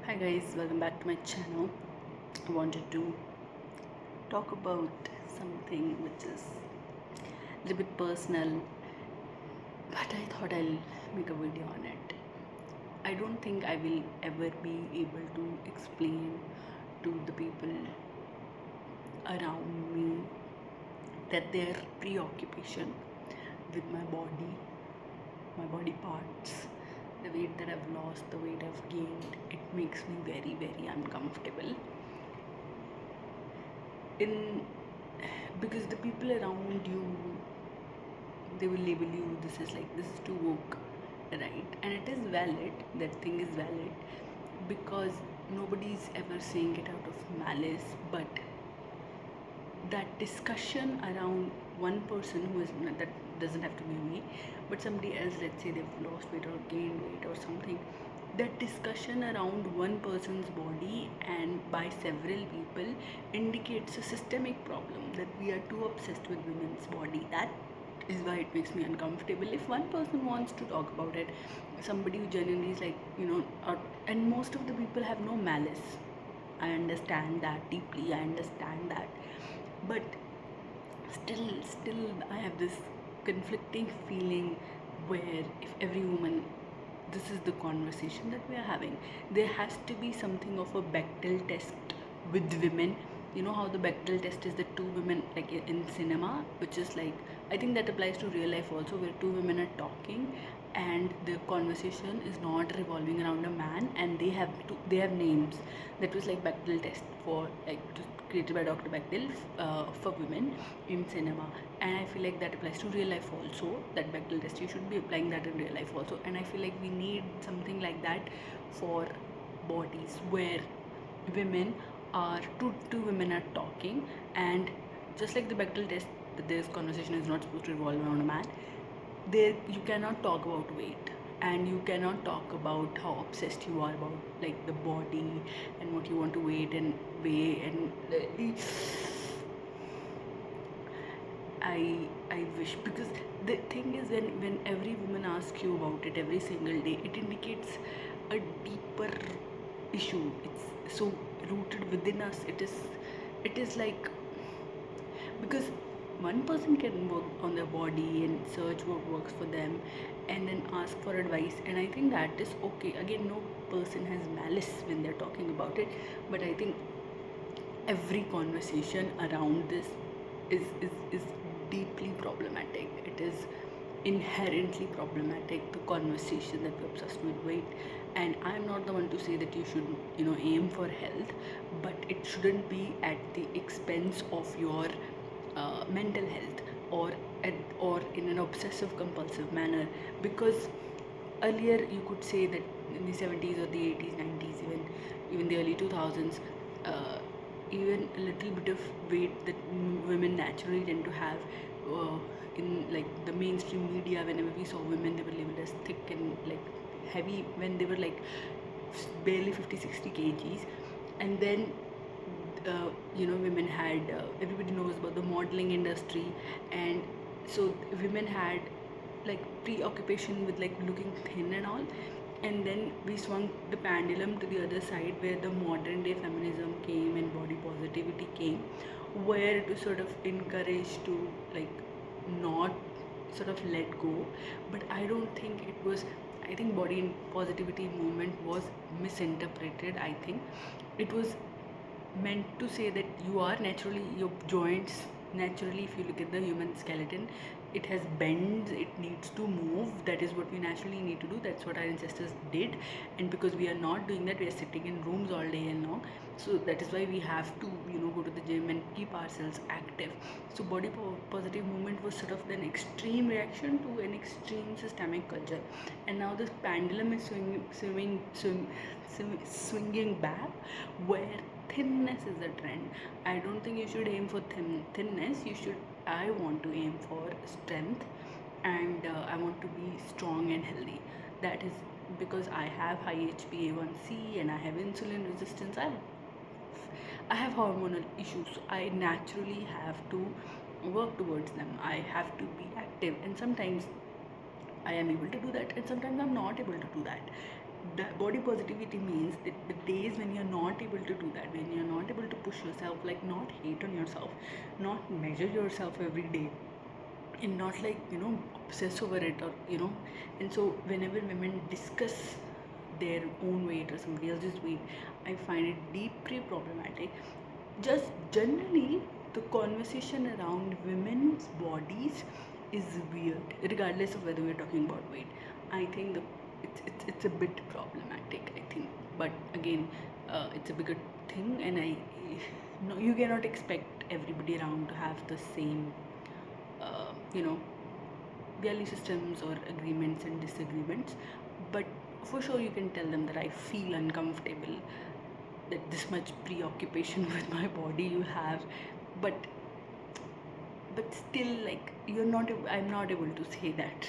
Hi guys, welcome back to my channel. I wanted to talk about something which is a little bit personal, but I thought I'll make a video on it. I don't think I will ever be able to explain to the people around me that their preoccupation with my body parts, the weight that I've lost, the weight I've gained, it makes me very, very uncomfortable. In because the people around you, they will label you, this is like, this is too woke, right? And it is valid, that thing is valid, because nobody's ever saying it out of malice. But that discussion around one person who is that doesn't have to be me, but somebody else, let's say they've lost weight or gained weight or something, that discussion around one person's body and by several people indicates a systemic problem, that we are too obsessed with women's body. That is why it makes me uncomfortable. If one person wants to talk about it, somebody who genuinely is like, and most of the people have no malice. I understand that deeply, I understand that. But still I have this conflicting feeling where if every woman, this is the conversation that we are having, there has to be something of a Bechdel test with women. You know how the Bechdel test is the two women, like in cinema, which is like, I think that applies to real life also, where two women are talking and the conversation is not revolving around a man, and they have names. That was like Bechdel test for, like, just created by Dr. Bechdel for women in cinema. And I feel like that applies to real life also, that Bechdel test, you should be applying that in real life also. And I feel like we need something like that for bodies, where women are two women are talking, and just like the Bechdel test, that this conversation is not supposed to revolve around a man. There you cannot talk about weight, and you cannot talk about how obsessed you are about, like, the body and what you want to weight and weigh. And I wish, because the thing is, when every woman asks you about it every single day, it indicates a deeper issue. It's so rooted within us. It is like, because one person can work on their body and search what works for them and then ask for advice, and I think that is okay. Again, no person has malice when they're talking about it, but I think every conversation around this is deeply problematic. It is inherently problematic, the conversation that we're obsessed with weight. And I'm not the one to say that you should, aim for health, but it shouldn't be at the expense of your mental health, or or in an obsessive compulsive manner. Because earlier you could say that in the 70s or the 80s, 90s, even the early 2000s, even a little bit of weight that women naturally tend to have, in like the mainstream media, whenever we saw women, they were labeled as thick and like heavy when they were like barely 50-60 kgs. And then women had, everybody knows about the modeling industry, and so women had like preoccupation with like looking thin and all. And then we swung the pendulum to the other side, where the modern day feminism came and body positivity came, where it was sort of encouraged to, like, not sort of let go. But I don't think it was, I think body positivity movement was misinterpreted. I think it was meant to say that you are naturally, your joints naturally, if you look at the human skeleton, it has bends, it needs to move. That is what we naturally need to do, that's what our ancestors did. And because we are not doing that, we are sitting in rooms all day and long, so that is why we have to, go to the gym and keep ourselves active. So body positive movement was sort of an extreme reaction to an extreme systemic culture. And now this pendulum is swinging back, where thinness is a trend. I don't think you should aim for thinness. You should, I want to aim for strength, and I want to be strong and healthy. That is because I have high HbA1c and I have insulin resistance. I have hormonal issues, so I naturally have to work towards them. I have to be active, and sometimes I am able to do that, and sometimes I'm not able to do that. The body positivity means that the days when you're not able to do that, when you're not able to push yourself, like not hate on yourself, not measure yourself every day, and not like obsess over it, or and so whenever women discuss their own weight or somebody else's weight, I find it deeply problematic. Just generally, the conversation around women's bodies is weird, regardless of whether we're talking about weight. I think it's a bit problematic, I think. But again, it's a bigger thing, and I no, you cannot expect everybody around to have the same uh, you know value systems or agreements and disagreements. But for sure, you can tell them that I feel uncomfortable, that this much preoccupation with my body you have. But still, like, I'm not able to say that